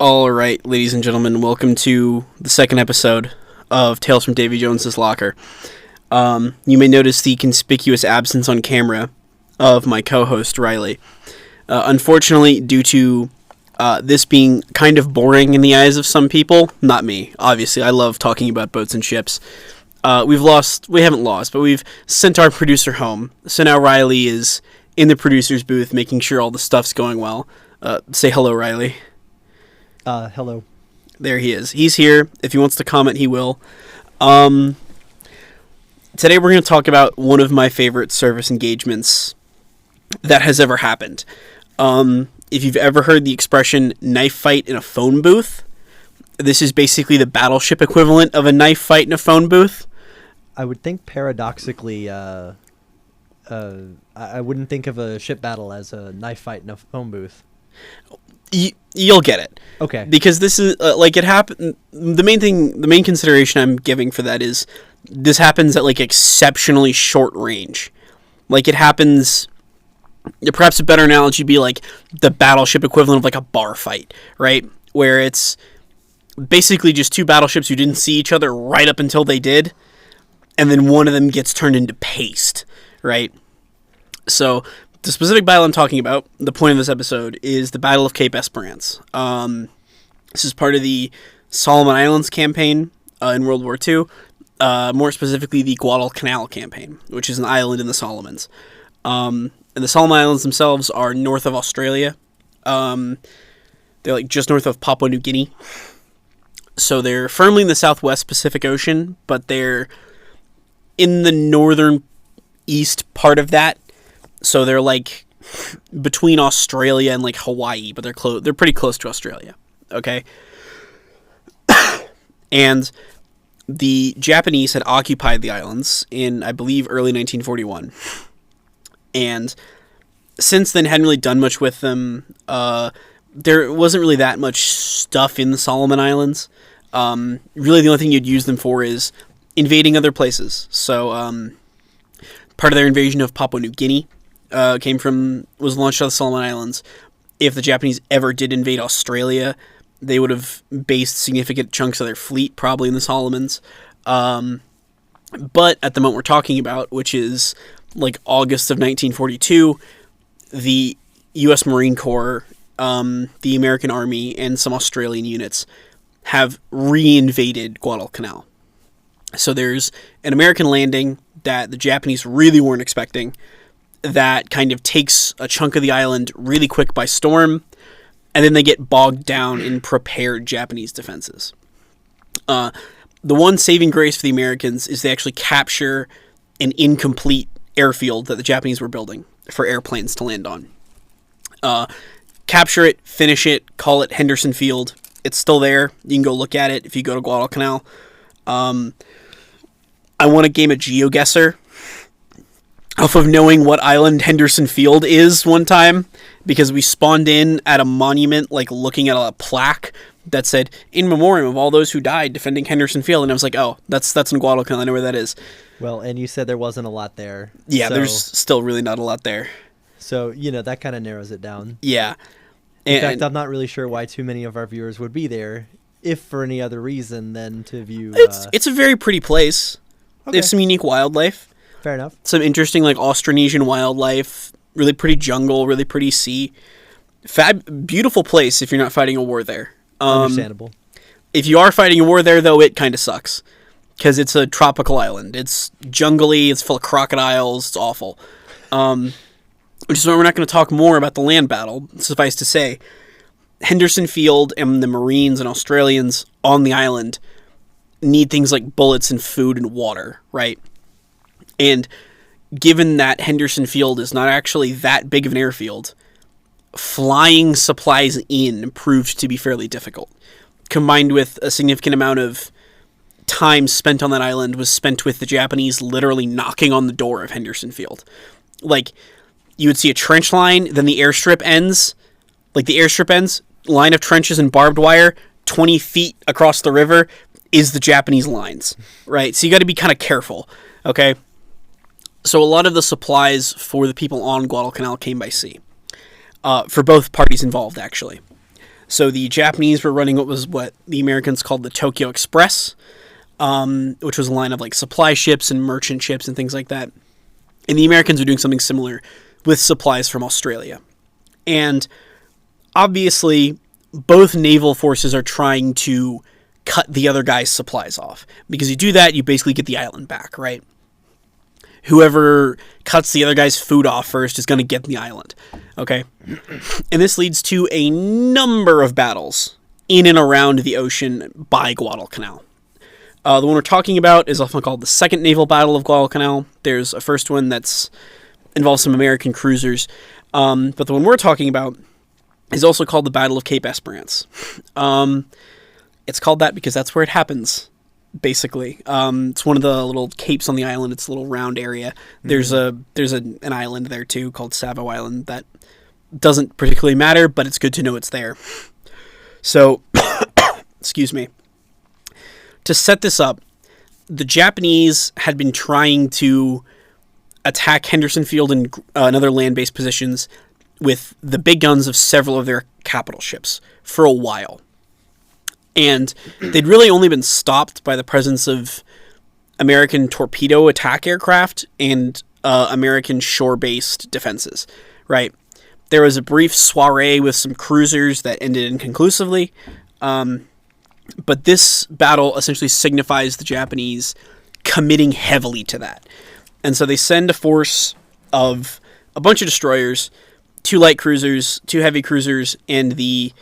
All right, ladies and gentlemen, welcome to the second episode of Tales from Davy Jones's Locker. You may notice the conspicuous absence on camera of my co-host, Riley. Unfortunately, due to this being kind of boring in the eyes of some people, not me, obviously, I love talking about boats and ships. We haven't lost, but we've sent our producer home. So now Riley is in the producer's booth making sure all the stuff's going well. Say hello, Riley. Hello. There he is. He's here. If he wants to comment, he will. Today we're going to talk about one of my favorite service engagements that has ever happened. If you've ever heard the expression knife fight in a phone booth, this is basically the battleship equivalent of a knife fight in a phone booth. I would think paradoxically, I wouldn't think of a ship battle as a knife fight in a phone booth. You'll get it. Okay. Because this is, it happened, the main consideration I'm giving for that is, this happens at, exceptionally short range. It happens, perhaps a better analogy would be, the battleship equivalent of, a bar fight, right? Where it's basically just two battleships who didn't see each other right up until they did, and then one of them gets turned into paste, right? So the specific battle I'm talking about, the point of this episode, is the Battle of Cape Esperance. This is part of the Solomon Islands campaign in World War II, more specifically the Guadalcanal campaign, which is an island in the Solomons. And the Solomon Islands themselves are north of Australia. They're just north of Papua New Guinea. So they're firmly in the southwest Pacific Ocean, but they're in the northern east part of that. So they're between Australia and Hawaii, but they're pretty close to Australia. Okay. And the Japanese had occupied the islands in, I believe, early 1941. And since then hadn't really done much with them. There wasn't really that much stuff in the Solomon Islands. Really the only thing you'd use them for is invading other places. So part of their invasion of Papua New Guinea was launched out of the Solomon Islands. If the Japanese ever did invade Australia, they would have based significant chunks of their fleet probably in the Solomons. But at the moment we're talking about, which is August of 1942, the U.S. Marine Corps, the American Army, and some Australian units have reinvaded Guadalcanal. So there's an American landing that the Japanese really weren't expecting, that kind of takes a chunk of the island really quick by storm, and then they get bogged down in prepared Japanese defenses. The one saving grace for the Americans is they actually capture an incomplete airfield that the Japanese were building for airplanes to land on. Capture it, finish it, call it Henderson Field. It's still there. You can go look at it if you go to Guadalcanal. I won a game of GeoGuessr off of knowing what island Henderson Field is one time, because we spawned in at a monument, looking at a plaque that said, "In memoriam of all those who died defending Henderson Field," and I was like, oh, that's in Guadalcanal, I know where that is. Well, and you said there wasn't a lot there. Yeah, so there's still really not a lot there. So, that kind of narrows it down. Yeah. In fact, I'm not really sure why too many of our viewers would be there, if for any other reason than to view... It's a very pretty place. Okay. They have some unique wildlife. Fair enough. Some interesting, Austronesian wildlife. Really pretty jungle, really pretty sea. Beautiful place if you're not fighting a war there. Understandable. If you are fighting a war there, though, it kind of sucks. Because it's a tropical island. It's jungly, it's full of crocodiles, it's awful. Which is why we're not going to talk more about the land battle. Suffice to say, Henderson Field and the Marines and Australians on the island need things like bullets and food and water, right? And given that Henderson Field is not actually that big of an airfield, flying supplies in proved to be fairly difficult. Combined with a significant amount of time spent on that island was spent with the Japanese literally knocking on the door of Henderson Field. You would see a trench line, then the airstrip ends. The airstrip ends, line of trenches and barbed wire, 20 feet across the river is the Japanese lines, right? So you got to be kind of careful, okay? So a lot of the supplies for the people on Guadalcanal came by sea, for both parties involved, actually. So the Japanese were running what the Americans called the Tokyo Express, which was a line of like supply ships and merchant ships and things like that. And the Americans were doing something similar with supplies from Australia. And obviously, both naval forces are trying to cut the other guy's supplies off. Because you do that, you basically get the island back, right? Whoever cuts the other guy's food off first is going to get the island. Okay? And this leads to a number of battles in and around the ocean by Guadalcanal. The one we're talking about is often called the Second Naval Battle of Guadalcanal. There's a first one that's involves some American cruisers. But the one we're talking about is also called the Battle of Cape Esperance. It's called that because that's where it happens, basically. It's one of the little capes on the island. It's a little round area. There's an island there, too, called Savo Island that doesn't particularly matter, but it's good to know it's there. So, excuse me. To set this up, the Japanese had been trying to attack Henderson Field and other land-based positions with the big guns of several of their capital ships for a while. And they'd really only been stopped by the presence of American torpedo attack aircraft and American shore-based defenses, right? There was a brief soiree with some cruisers that ended inconclusively, but this battle essentially signifies the Japanese committing heavily to that. And so they send a force of a bunch of destroyers, 2 light cruisers, 2 heavy cruisers, and the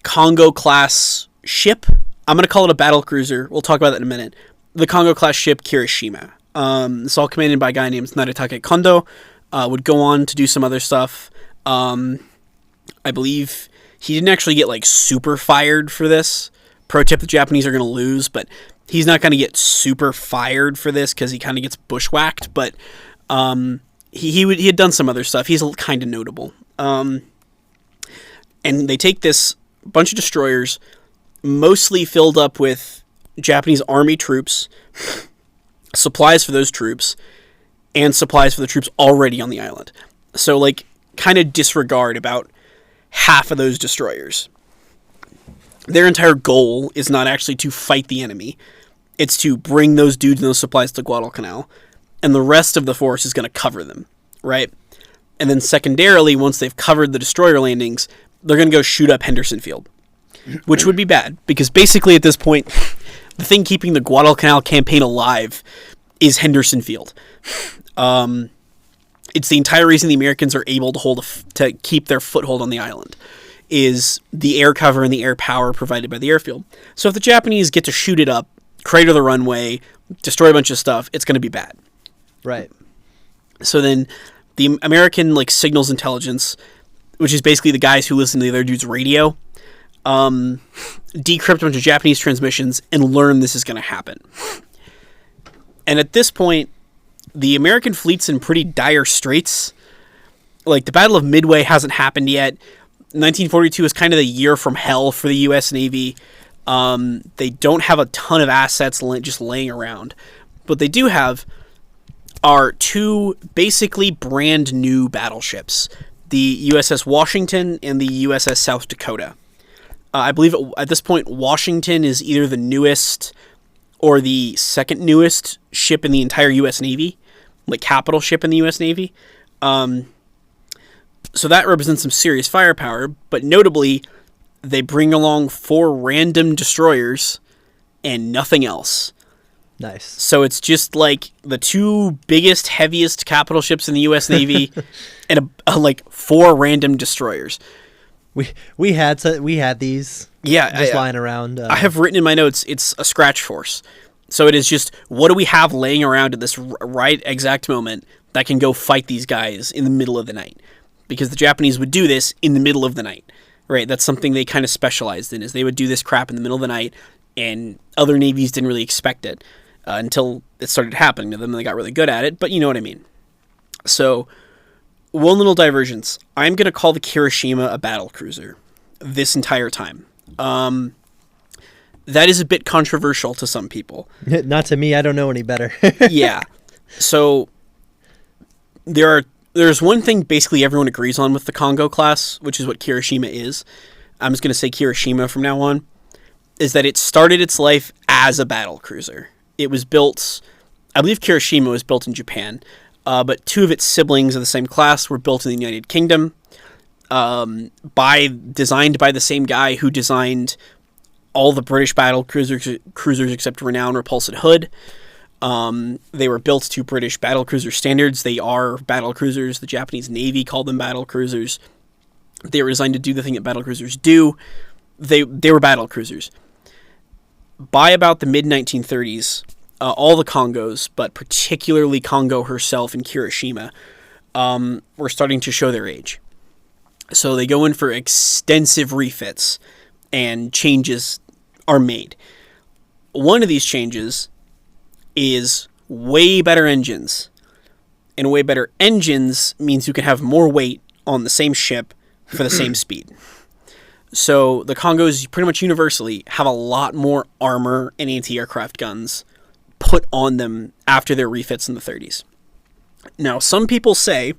Congo-class ship. I'm going to call it a battle cruiser. We'll talk about that in a minute. The Congo-class ship Kirishima. It's all commanded by a guy named Naritake Kondo. Would go on to do some other stuff. I believe he didn't actually get, like, super fired for this. Pro tip, the Japanese are going to lose, but he's not going to get super fired for this because he kind of gets bushwhacked, but he had done some other stuff. He's kind of notable. And they take this bunch of destroyers, mostly filled up with Japanese army troops, supplies for those troops, and supplies for the troops already on the island. So, like, kind of disregard about half of those destroyers. Their entire goal is not actually to fight the enemy. It's to bring those dudes and those supplies to Guadalcanal, and the rest of the force is going to cover them, right? And then secondarily, once they've covered the destroyer landings, they're going to go shoot up Henderson Field, which would be bad, because basically at this point, the thing keeping the Guadalcanal campaign alive is Henderson Field. It's the entire reason the Americans are able to keep their foothold on the island, is the air cover and the air power provided by the airfield. So if the Japanese get to shoot it up, crater the runway, destroy a bunch of stuff, it's going to be bad. Right. So then the American, like, signals intelligence, which is basically the guys who listen to the other dude's radio, decrypt a bunch of Japanese transmissions and learn this is going to happen. And at this point, the American fleet's in pretty dire straits. Like, the Battle of Midway hasn't happened yet. 1942 is kind of the year from hell for the U.S. Navy. They don't have a ton of assets just laying around. What they do have are 2 basically brand new battleships. The USS Washington and the USS South Dakota. I believe at this point, Washington is either the newest or the second newest ship in the entire U.S. Navy. Like, capital ship in the U.S. Navy. So that represents some serious firepower, but notably, they bring along 4 random destroyers and nothing else. Nice. So it's just like the 2 biggest, heaviest capital ships in the U.S. Navy and like 4 random destroyers. We had these. Yeah, just lying around. I have written in my notes, it's a scratch force. So it is just, what do we have laying around at this right exact moment that can go fight these guys in the middle of the night? Because the Japanese would do this in the middle of the night, right? That's something they kind of specialized in, is they would do this crap in the middle of the night, and other navies didn't really expect it until it started happening to them, and they got really good at it, but you know what I mean. So, one little divergence. I'm going to call the Kirishima a battle cruiser this entire time. That is a bit controversial to some people. Not to me, I don't know any better. Yeah. So, there's one thing basically everyone agrees on with the Congo class, which is what Kirishima is. I'm just going to say Kirishima from now on, is that it started its life as a battle cruiser. It was built, I believe Kirishima was built in Japan, but two of its siblings of the same class were built in the United Kingdom, designed by the same guy who designed all the British battle cruisers except Renown, Repulse, and Hood. They were built to British battle cruiser standards. They are battle cruisers. The Japanese Navy called them battle cruisers. They were designed to do the thing that battle cruisers do. They were battle cruisers. By about the mid-1930s, all the Congos, but particularly Congo herself and Kirishima, were starting to show their age. So they go in for extensive refits, and changes are made. One of these changes is way better engines. And way better engines means you can have more weight on the same ship for the same speed. So the Congos pretty much universally have a lot more armor and anti-aircraft guns put on them after their refits in the 30s. Now, some people say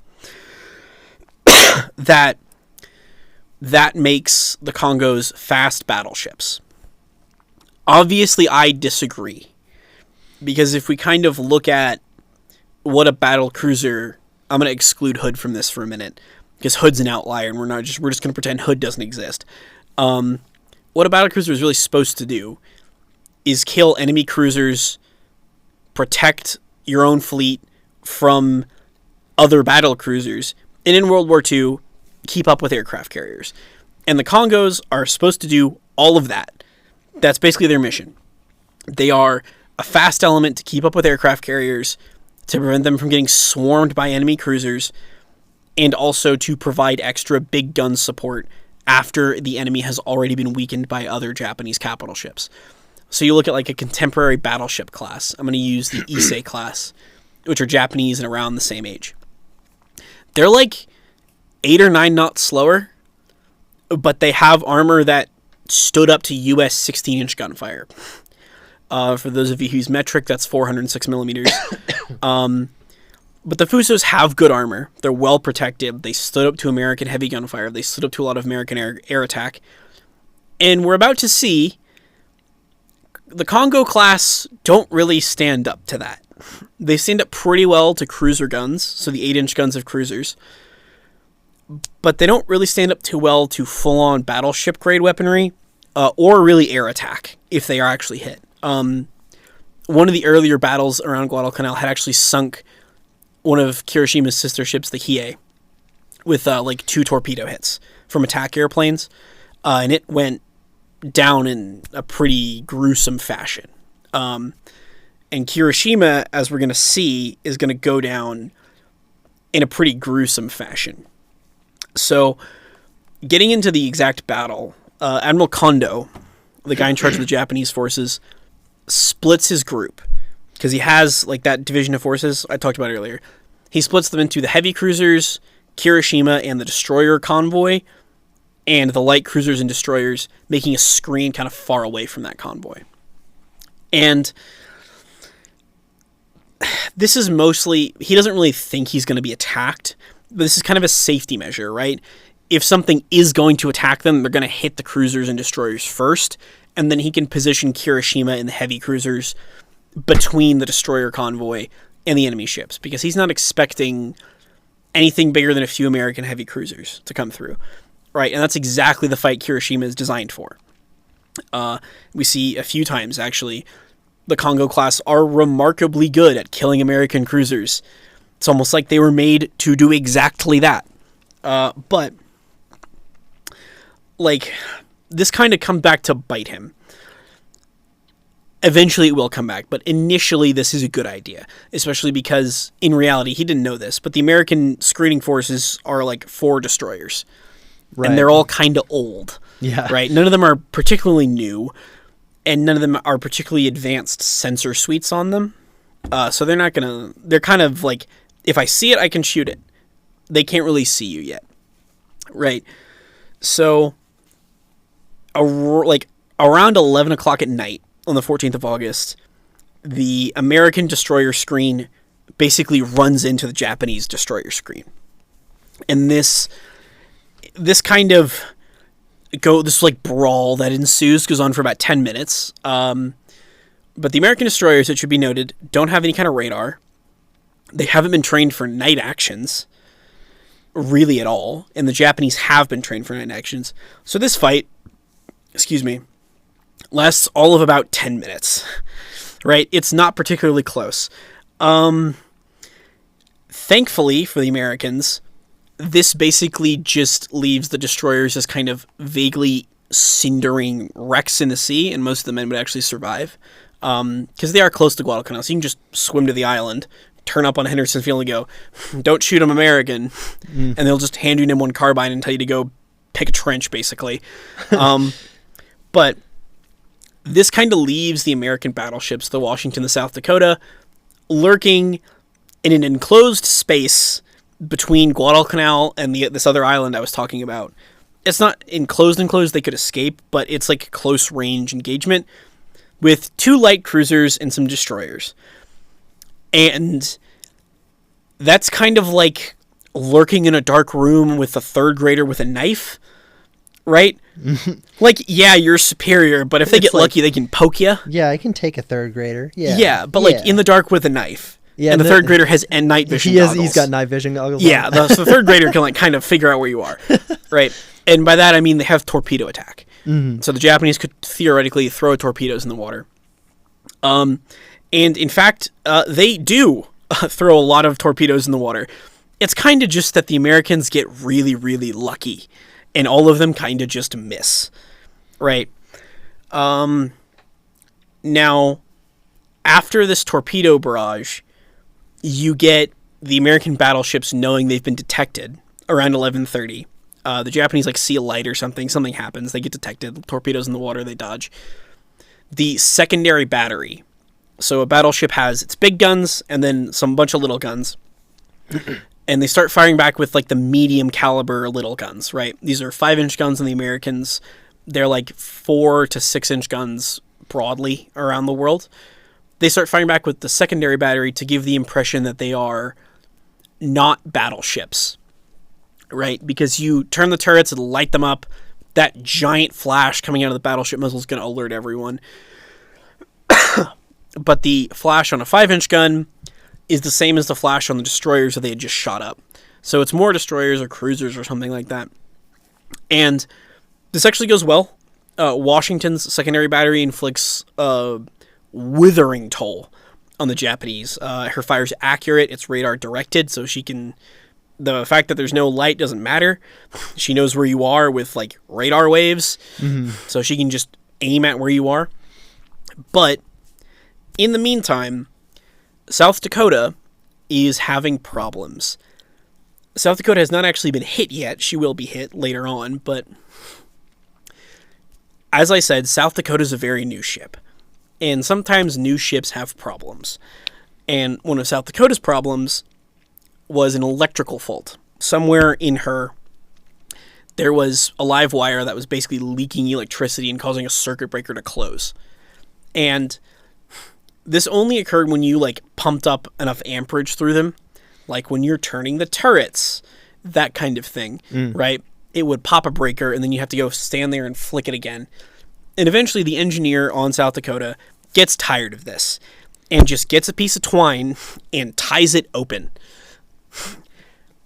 that makes the Congos fast battleships. Obviously, I disagree. Because if we kind of look at what a battle cruiser... I'm going to exclude Hood from this for a minute, because Hood's an outlier, and we're just going to pretend Hood doesn't exist. What a battle cruiser is really supposed to do is kill enemy cruisers, protect your own fleet from other battle cruisers, and in World War II, keep up with aircraft carriers. And the Congos are supposed to do all of that. That's basically their mission. They are a fast element to keep up with aircraft carriers, to prevent them from getting swarmed by enemy cruisers, and also to provide extra big gun support after the enemy has already been weakened by other Japanese capital ships. So you look at like a contemporary battleship class. I'm going to use the Issei class, which are Japanese and around the same age. They're like 8 or 9 knots slower, but they have armor that stood up to US 16-inch gunfire. For those of you who use metric, that's 406 millimeters. But the Fusos have good armor. They're well protected. They stood up to American heavy gunfire. They stood up to a lot of American air attack. And we're about to see the Congo class don't really stand up to that. They stand up pretty well to cruiser guns, so the 8-inch guns of cruisers. But they don't really stand up too well to full-on battleship-grade weaponry, or really air attack, if they are actually hit. One of the earlier battles around Guadalcanal had actually sunk one of Kirishima's sister ships, the Hiei, with like 2 torpedo hits from attack airplanes, and it went down in a pretty gruesome fashion. And Kirishima, as we're going to see, is going to go down in a pretty gruesome fashion. So, getting into the exact battle, Admiral Kondo, the guy in charge of the Japanese forces, splits his group, because he has like that division of forces I talked about earlier. He splits them into the heavy cruisers, Kirishima, and the destroyer convoy, and the light cruisers and destroyers, making a screen kind of far away from that convoy. And this is mostly, he doesn't really think he's going to be attacked, but this is kind of a safety measure, right? If something is going to attack them, they're going to hit the cruisers and destroyers first, and then he can position Kirishima and the heavy cruisers between the destroyer convoy and the enemy ships, because he's not expecting anything bigger than a few American heavy cruisers to come through, right? And that's exactly the fight Kirishima is designed for. We see a few times, actually, the Congo class are remarkably good at killing American cruisers. It's almost like they were made to do exactly that. But, like, this kind of comes back to bite him. Eventually it will come back, but initially this is a good idea, especially because, in reality, he didn't know this, but the American screening forces are like 4 destroyers, right, and they're all kind of old, right? None of them are particularly new, and none of them are particularly advanced sensor suites on them, so they're kind of like, if I see it, I can shoot it. They can't really see you yet, right? So, around 11 o'clock at night, on the 14th of August, the American destroyer screen basically runs into the Japanese destroyer screen. And this kind of this like brawl that ensues, goes on for about 10 minutes. But the American destroyers, it should be noted, don't have any kind of radar. They haven't been trained for night actions, really at all. And the Japanese have been trained for night actions. So this fight, lasts all of about 10 minutes, right? It's not particularly close. Thankfully for the Americans, this basically just leaves the destroyers as kind of vaguely cindering wrecks in the sea, and most of the men would actually survive. Because they are close to Guadalcanal, so you can just swim to the island, turn up on Henderson Field and go, "Don't shoot them, American," and they'll just hand you an M1 carbine and tell you to go pick a trench, basically. But this kind of leaves the American battleships, the Washington, the South Dakota, lurking in an enclosed space between Guadalcanal and this other island I was talking about. It's not enclosed, they could escape, but it's like close range engagement with 2 light cruisers and some destroyers. And that's kind of like lurking in a dark room with a 3rd grader with a knife, right? Like, yeah, you're superior, but if they get lucky, they can poke you. Yeah, I can take a 3rd grader. Yeah. Yeah, but like in the dark with a knife. Yeah, and the 3rd grader has night vision goggles. He's got night vision goggles. Yeah, so the 3rd grader can like kind of figure out where you are, right? And by that I mean they have torpedo attack. Mm-hmm. So the Japanese could theoretically throw torpedoes in the water. And in fact, they do throw a lot of torpedoes in the water. It's kind of just that the Americans get really, really lucky, and all of them kind of just miss, right? Now, after this torpedo barrage, you get the American battleships knowing they've been detected around 11:30. The Japanese see a light or something happens, they get detected, torpedoes in the water, they dodge. The secondary battery. So a battleship has its big guns and then some bunch of little guns. And they start firing back with the medium caliber little guns, right? These are 5-inch guns on the Americans. They're 4 to 6-inch guns broadly around the world. They start firing back with the secondary battery to give the impression that they are not battleships, right? Because you turn the turrets and light them up, that giant flash coming out of the battleship muzzle is going to alert everyone. But the flash on a 5-inch gun is the same as the flash on the destroyers that they had just shot up. So it's more destroyers or cruisers or something like that. And this actually goes well. Washington's secondary battery inflicts a withering toll on the Japanese. Her fire's accurate. It's radar directed, so she can... The fact that there's no light doesn't matter. She knows where you are with radar waves, so she can just aim at where you are. But in the meantime, South Dakota is having problems. South Dakota has not actually been hit yet. She will be hit later on, but as I said, South Dakota is a very new ship, and sometimes new ships have problems. And one of South Dakota's problems was an electrical fault. Somewhere in her, there was a live wire that was basically leaking electricity and causing a circuit breaker to close. And this only occurred when you pumped up enough amperage through them, when you're turning the turrets, that kind of thing, right? It would pop a breaker, and then you have to go stand there and flick it again. And eventually the engineer on South Dakota gets tired of this and just gets a piece of twine and ties it open.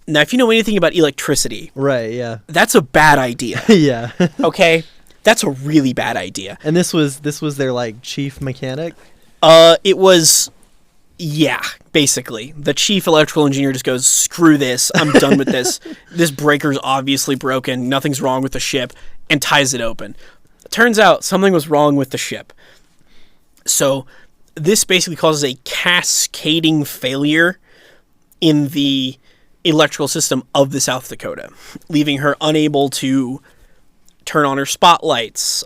Now, if you know anything about electricity, right, yeah, that's a bad idea. Yeah. Okay? That's a really bad idea. And this was their chief mechanic? It was, yeah, basically. The chief electrical engineer just goes, "Screw this, I'm done with this. This breaker's obviously broken, nothing's wrong with the ship," and ties it open. Turns out something was wrong with the ship. So this basically causes a cascading failure in the electrical system of the South Dakota, leaving her unable to turn on her spotlights,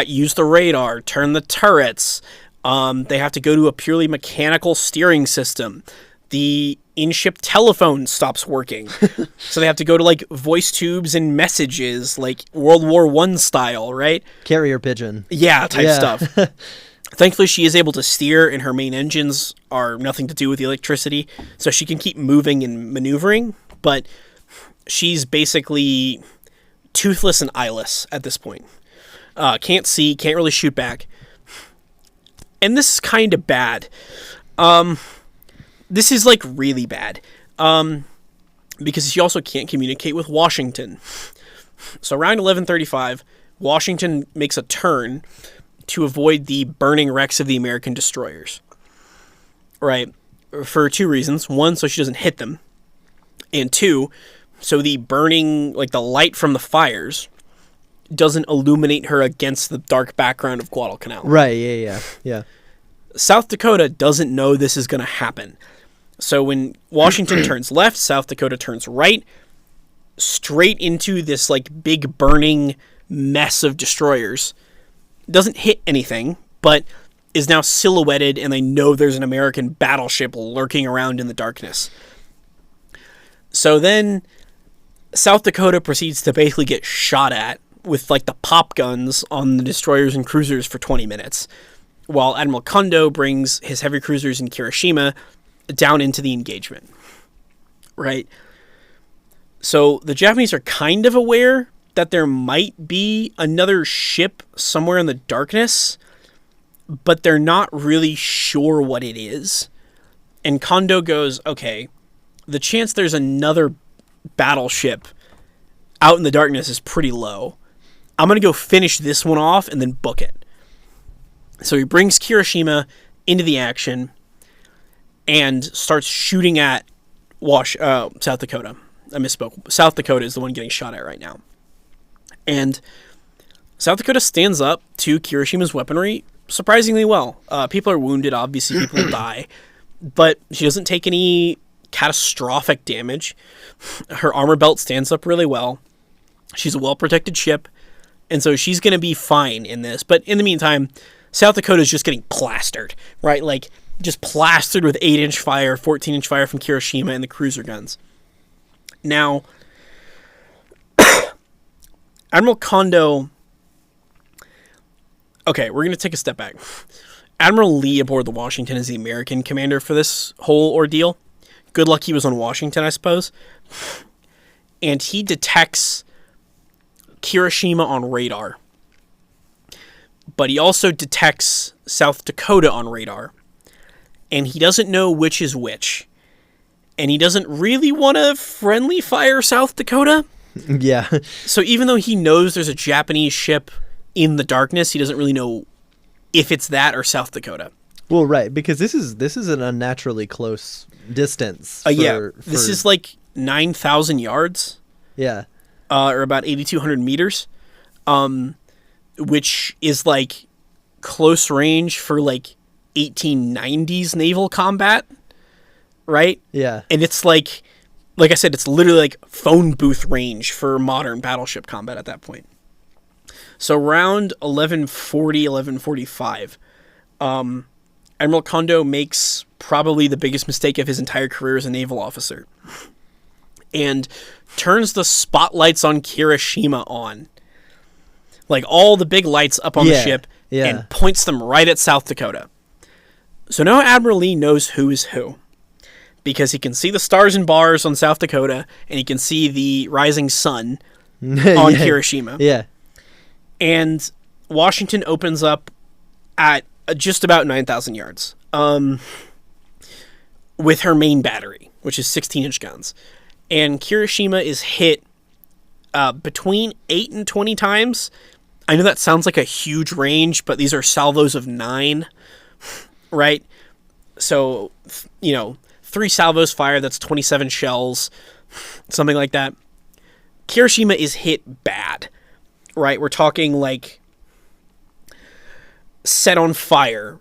use the radar, turn the turrets. They have to go to a purely mechanical steering system. The in-ship telephone stops working. So they have to go to voice tubes and messages, World War I style, right? Carrier pigeon. Yeah, type stuff. Thankfully, she is able to steer, and her main engines are nothing to do with the electricity, so she can keep moving and maneuvering, but she's basically toothless and eyeless at this point. Can't see, can't really shoot back. And this is kind of bad. This is, like, really bad. Because she also can't communicate with Washington. So around 1135, Washington makes a turn to avoid the burning wrecks of the American destroyers. Right? For two reasons. One, so she doesn't hit them. And two, so the burning, like the light from the fires, doesn't illuminate her against the dark background of Guadalcanal. Right, yeah. South Dakota doesn't know this is going to happen. So when Washington turns left, South Dakota turns right, straight into this like big burning mess of destroyers. Doesn't hit anything, but is now silhouetted, and they know there's an American battleship lurking around in the darkness. So then South Dakota proceeds to basically get shot at with like the pop guns on the destroyers and cruisers for 20 minutes, while Admiral Kondo brings his heavy cruisers in Kirishima down into the engagement. Right? So the Japanese are kind of aware that there might be another ship somewhere in the darkness, but they're not really sure what it is. And Kondo goes, okay, the chance there's another battleship out in the darkness is pretty low. I'm going to go finish this one off and then book it. So he brings Kirishima into the action and starts shooting at South Dakota. I misspoke. South Dakota is the one getting shot at right now. And South Dakota stands up to Kirishima's weaponry surprisingly well. People are wounded, obviously people die, but she doesn't take any catastrophic damage. Her armor belt stands up really well. She's a well-protected ship, and so she's going to be fine in this. But in the meantime, South Dakota is just getting plastered, right? Like, just plastered with 8-inch fire, 14-inch fire from Kirishima and the cruiser guns. Now, Admiral Kondo... Okay, we're going to take a step back. Admiral Lee aboard the Washington is the American commander for this whole ordeal. Good luck he was on Washington, I suppose. And he detects Kirishima on radar. But he also detects South Dakota on radar. And he doesn't know which is which. And he doesn't really want to friendly fire South Dakota. Yeah. So even though he knows there's a Japanese ship in the darkness, he doesn't really know if it's that or South Dakota. Well, right, because this is an unnaturally close distance. This is like 9,000 yards. Yeah. Or about 8,200 meters. Which is like close range for like 1890s naval combat. Right? Yeah. And it's like I said, it's literally like phone booth range for modern battleship combat at that point. So around 1140, 1145, Admiral Kondo makes probably the biggest mistake of his entire career as a naval officer. And turns the spotlights on Kirishima on. Like all the big lights up on the ship. Yeah. And points them right at South Dakota. So now Admiral Lee knows who is who. Because he can see the stars and bars on South Dakota, and he can see the rising sun on Kirishima. Yeah. And Washington opens up at just about 9,000 yards with her main battery, which is 16-inch guns. And Kirishima is hit between 8 and 20 times. I know that sounds like a huge range, but these are salvos of 9, right? So, 3 salvos fire, that's 27 shells, something like that. Kirishima is hit bad. Right, we're talking like set on fire,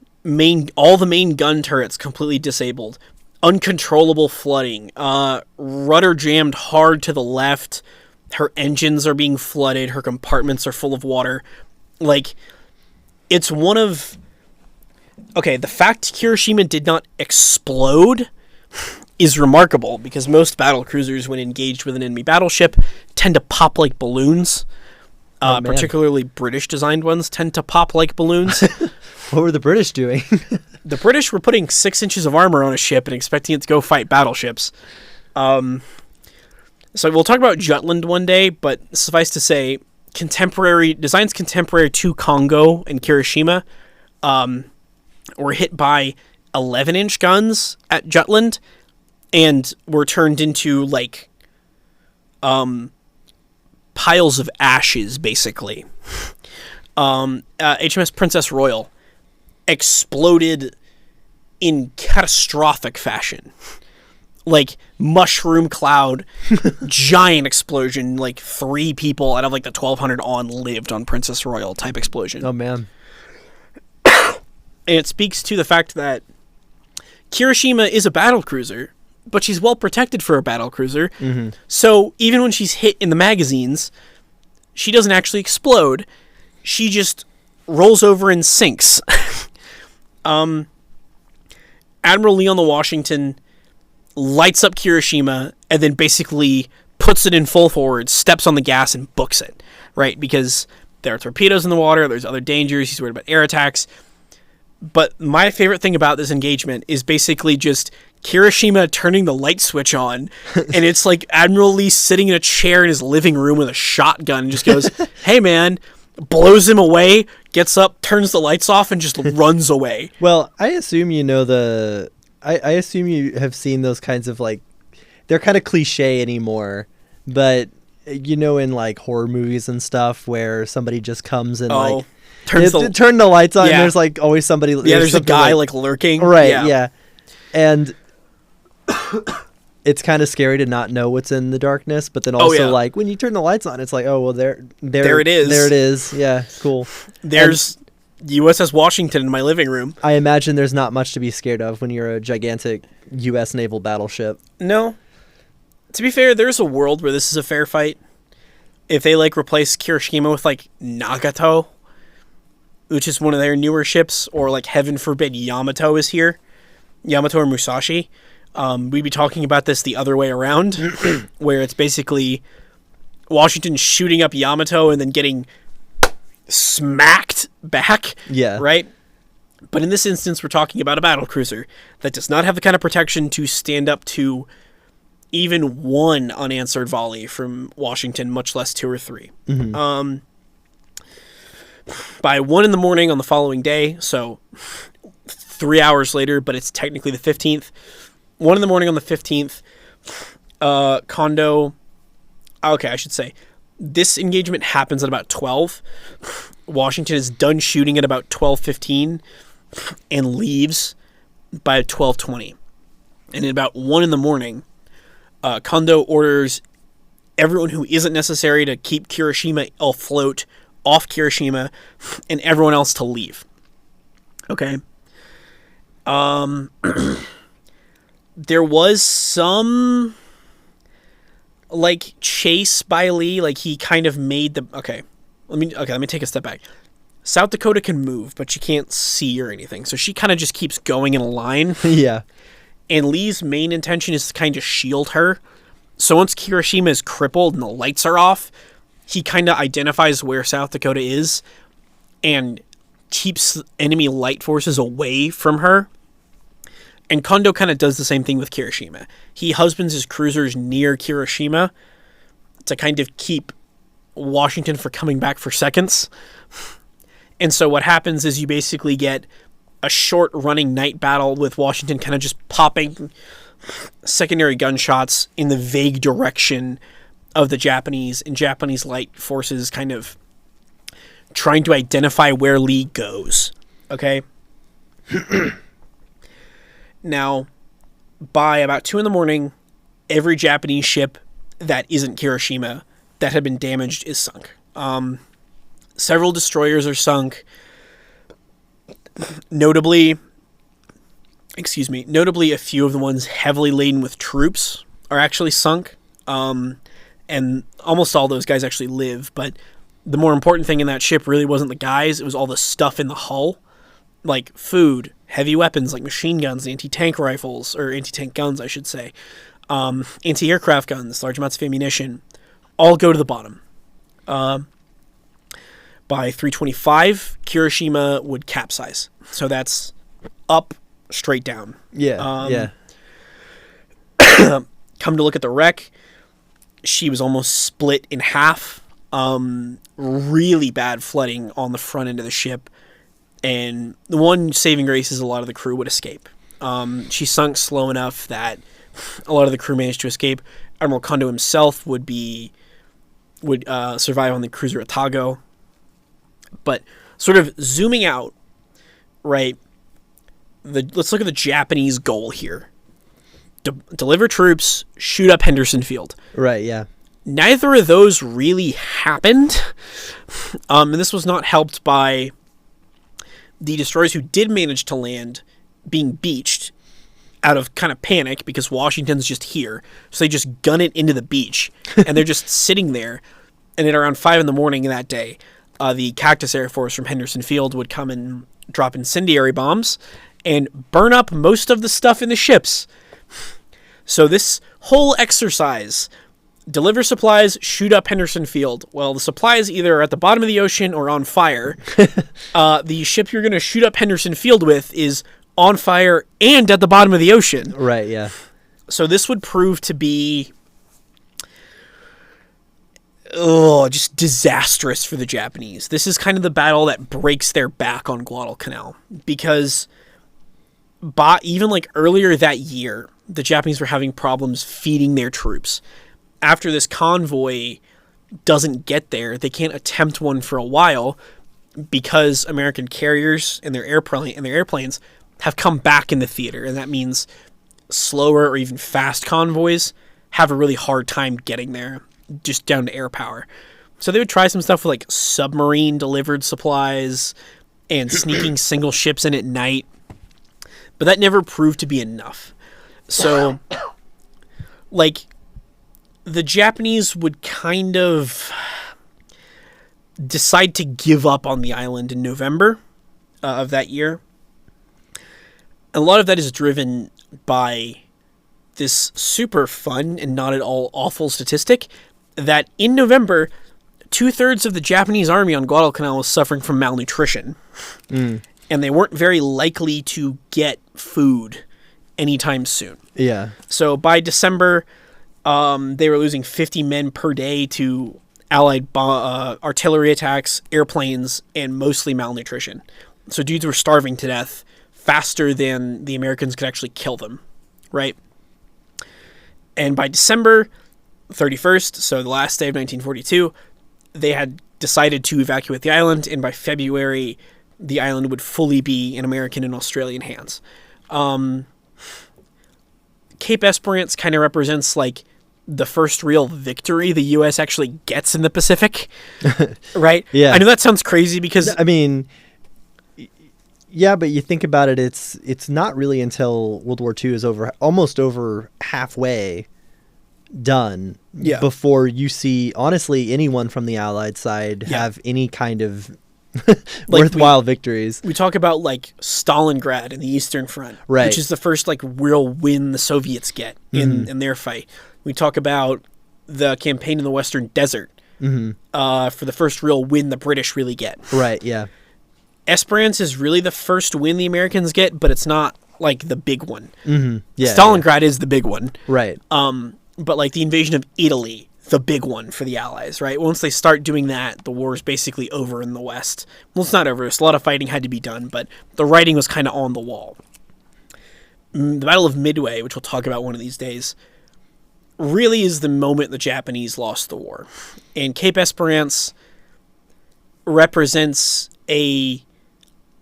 all the main gun turrets completely disabled, uncontrollable flooding, rudder jammed hard to the left, her engines are being flooded, her compartments are full of water. Like, it's one of... Okay, the fact Kirishima did not explode is remarkable, because most battle cruisers, when engaged with an enemy battleship, tend to pop like balloons. Particularly British-designed ones tend to pop like balloons. What were the British doing? The British were putting 6 inches of armor on a ship and expecting it to go fight battleships. So we'll talk about Jutland one day, but suffice to say, designs contemporary to Kongo and Kirishima were hit by 11-inch guns at Jutland and were turned into like piles of ashes, basically. HMS Princess Royal exploded in catastrophic fashion. Like mushroom cloud, giant explosion, like 3 people out of like the 1,200 on lived on Princess Royal type explosion. Oh, man. And it speaks to the fact that Kirishima is a battle cruiser, but she's well protected for a battle cruiser. Mm-hmm. So even when she's hit in the magazines, she doesn't actually explode. She just rolls over and sinks. Admiral Leon the Washington lights up Kirishima and then basically puts it in full forward, steps on the gas, and books it, right? Because there are torpedoes in the water, there's other dangers, he's worried about air attacks. But my favorite thing about this engagement is basically just Kirishima turning the light switch on, and it's like Admiral Lee sitting in a chair in his living room with a shotgun and just goes, hey man, blows him away, gets up, turns the lights off, and just runs away. Well, I assume you know I assume you have seen those kinds of, like, they're kind of cliche anymore, but you know, in like horror movies and stuff where somebody just comes and like turn the lights on, and there's like always somebody. Yeah, there's a guy like lurking. Right. Yeah. And it's kind of scary to not know what's in the darkness, but then also like when you turn the lights on, it's like, oh well, there it is. There it is. Yeah, cool. There's USS Washington in my living room. I imagine there's not much to be scared of when you're a gigantic U.S. naval battleship. No. To be fair, there's a world where this is a fair fight. If they like replace Kirishima with like Nagato, which is one of their newer ships, or like heaven forbid Yamato is here, Yamato or Musashi, we'd be talking about this the other way around, where it's basically Washington shooting up Yamato and then getting smacked back. Yeah. Right? But in this instance, we're talking about a battlecruiser that does not have the kind of protection to stand up to even one unanswered volley from Washington, much less 2 or 3. Mm-hmm. By 1 in the morning on the following day, so 3 hours later, but it's technically the 15th. 1 in the morning on the 15th, Kondo... Okay, I should say, this engagement happens at about 12. Washington is done shooting at about 12:15 and leaves by 12:20. And at about 1 in the morning, Kondo orders everyone who isn't necessary to keep Kirishima afloat off Kirishima and everyone else to leave. Okay. There was some like chase by Lee, like he kind of made the let me take a step back. South Dakota can move, but she can't see or anything, so she kind of just keeps going in a line. Yeah. And Lee's main intention is to kind of shield her. So once Kirishima is crippled and the lights are off, he kind of identifies where South Dakota is and keeps enemy light forces away from her. And Kondo kind of does the same thing with Kirishima. He husbands his cruisers near Kirishima to kind of keep Washington from coming back for seconds. And so what happens is you basically get a short running night battle with Washington kind of just popping secondary gunshots in the vague direction of the Japanese, and Japanese light forces kind of trying to identify where Lee goes. Okay? Now, by about 2 in the morning, every Japanese ship that isn't Kirishima that had been damaged is sunk. Several destroyers are sunk. Notably, a few of the ones heavily laden with troops are actually sunk. And almost all those guys actually live. But the more important thing in that ship really wasn't the guys. It was all the stuff in the hull. Like food, heavy weapons like machine guns, anti-tank rifles, or anti-tank guns, I should say. Anti-aircraft guns, large amounts of ammunition. All go to the bottom. By 3:25, Kirishima would capsize. So that's up, straight down. Yeah, Come to look at the wreck. she was almost split in half. Really bad flooding on the front end of the ship. And the one saving grace is a lot of the crew would escape. She sunk slow enough that a lot of the crew managed to escape. Admiral Kondo himself would survive on the cruiser Otago. But sort of zooming out, right, let's look at the Japanese goal here. Deliver troops, shoot up Henderson Field. Right, yeah. Neither of those really happened. And this was not helped by the destroyers who did manage to land being beached out of kind of panic because Washington's just here. So they just gun it into the beach. And they're just sitting there. And at around 5 a.m. that day, the Cactus Air Force from Henderson Field would come and drop incendiary bombs and burn up most of the stuff in the ships. So this whole exercise, deliver supplies, shoot up Henderson Field. Well, the supplies either are at the bottom of the ocean or on fire. The ship you're going to shoot up Henderson Field with is on fire and at the bottom of the ocean. Right, yeah. So this would prove to be just disastrous for the Japanese. This is kind of the battle that breaks their back on Guadalcanal because even like earlier that year, the Japanese were having problems feeding their troops. After this convoy doesn't get there, they can't attempt one for a while because American carriers and their airplanes have come back in the theater, and that means slower or even fast convoys have a really hard time getting there, just down to air power. So they would try some stuff with like submarine delivered supplies and sneaking single ships in at night, but that never proved to be enough. So, like, the Japanese would kind of decide to give up on the island in November of that year. A lot of that is driven by this super fun and not at all awful statistic that in November, 2/3 of the Japanese army on Guadalcanal was suffering from malnutrition. And they weren't very likely to get food anytime soon. Yeah. So by December, they were losing 50 men per day to Allied artillery attacks, airplanes, and mostly malnutrition. So dudes were starving to death faster than the Americans could actually kill them, right? And by December 31st, so the last day of 1942, they had decided to evacuate the island, and by February, the island would fully be in American and Australian hands. Cape Esperance kind of represents like the first real victory the U.S. actually gets in the Pacific, right? Yeah. I know that sounds crazy because... I mean, yeah, but you think about it, it's not really until World War II is almost over halfway done before you see, honestly, anyone from the Allied side have any kind of worthwhile victories. We talk about like Stalingrad in the Eastern Front, right, which is the first like real win the Soviets get in their fight. We talk about the campaign in the Western Desert for the first real win the British really get. Right, yeah. Esperance is really the first win the Americans get, but it's not like the big one. Yeah, Stalingrad is the big one. Right. But like the invasion of Italy, the big one for the Allies, right? Once they start doing that, the war is basically over in the West. Well, it's not over. A lot of fighting had to be done, but the writing was kind of on the wall. The Battle of Midway, which we'll talk about one of these days, really is the moment the Japanese lost the war. And Cape Esperance represents a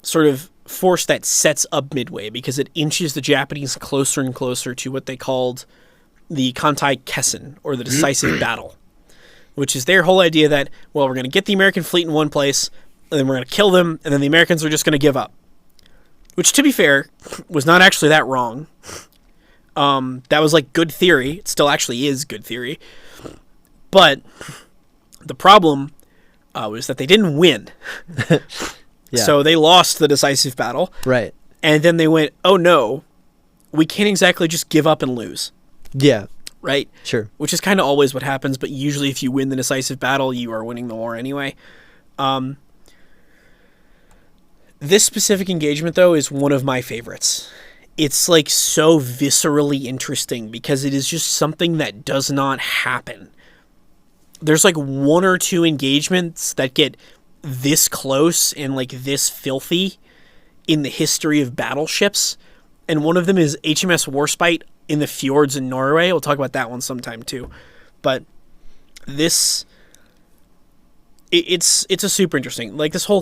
sort of force that sets up Midway because it inches the Japanese closer and closer to what they called the Kantai Kessen, or the decisive battle, which is their whole idea that, well, we're going to get the American fleet in one place, and then we're going to kill them, and then the Americans are just going to give up. Which, to be fair, was not actually that wrong. That was like good theory. It still actually is good theory. But the problem was that they didn't win. So they lost the decisive battle. Right. And then they went, oh no, we can't exactly just give up and lose. Yeah. Right? Sure. Which is kind of always what happens, but usually if you win the decisive battle, you are winning the war anyway. This specific engagement, though, is one of my favorites. It's like so viscerally interesting because it is just something that does not happen there's like one or two engagements that get this close and like this filthy in the history of battleships, and one of them is HMS Warspite in the fjords in Norway. We'll talk about that one sometime too. But this, it's a super interesting. Like the whole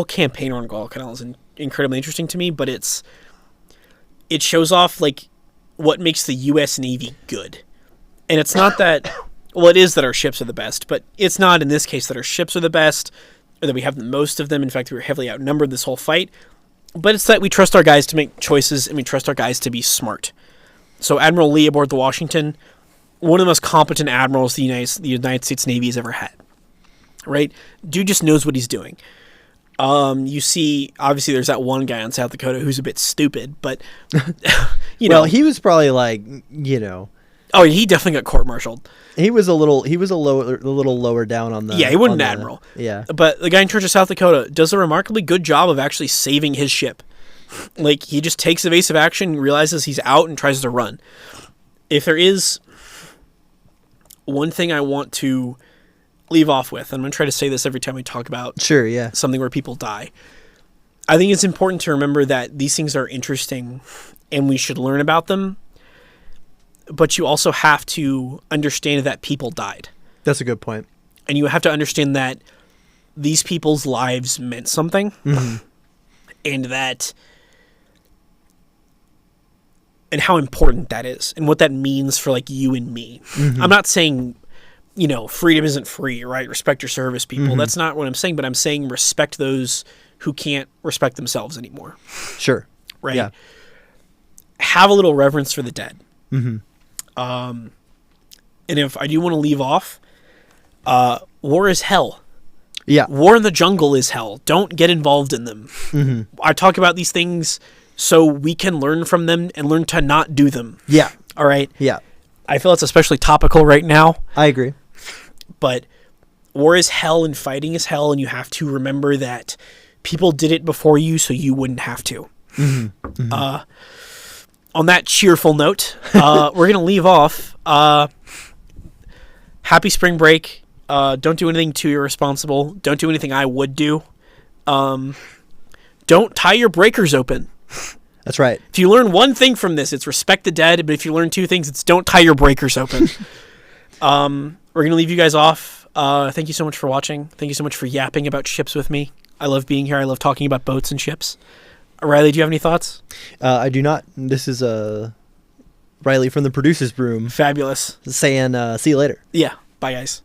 campaign on Guadalcanal is incredibly interesting to me. But it shows off like what makes the U.S. Navy good, and it's not that. Well, it is that our ships are the best, but it's not in this case that our ships are the best or that we have the most of them. In fact, we were heavily outnumbered this whole fight. But it's that we trust our guys to make choices and we trust our guys to be smart. So Admiral Lee aboard the Washington, one of the most competent admirals the United States Navy has ever had. Right? Dude just knows what he's doing. You see, obviously there's that one guy on South Dakota who's a bit stupid, but, Well, he was probably like, Oh, he definitely got court-martialed. He was a little lower down on the... Yeah, he wasn't an admiral. Yeah. But the guy in charge of South Dakota does a remarkably good job of actually saving his ship. Like, he just takes evasive action, realizes he's out, and tries to run. If there is one thing I want to leave off with, and I'm going to try to say this every time we talk about something where people die, I think it's important to remember that these things are interesting, and we should learn about them. But you also have to understand that people died. That's a good point. And you have to understand that these people's lives meant something. Mm-hmm. And how important that is and what that means for like you and me. Mm-hmm. I'm not saying, freedom isn't free, right? Respect your service people. Mm-hmm. That's not what I'm saying, but I'm saying respect those who can't respect themselves anymore. Sure. Right? Yeah. Have a little reverence for the dead. Mm-hmm. And if I do want to leave off, war is hell. Yeah. War in the jungle is hell. Don't get involved in them. Mm-hmm. I talk about these things so we can learn from them and learn to not do them. Yeah. All right? Yeah. I feel it's especially topical right now. I agree. But war is hell and fighting is hell, and you have to remember that people did it before you so you wouldn't have to. Mm-hmm. Mm-hmm. On that cheerful note, we're going to leave off. Happy spring break. Don't do anything too irresponsible. Don't do anything I would do. Don't tie your breakers open. That's right. If you learn one thing from this, it's respect the dead. But if you learn two things, it's don't tie your breakers open. We're going to leave you guys off. Thank you so much for watching. Thank you so much for yapping about ships with me. I love being here. I love talking about boats and ships. Riley, do you have any thoughts? I do not. This is Riley from the producer's room. Fabulous. Saying, see you later. Yeah. Bye, guys.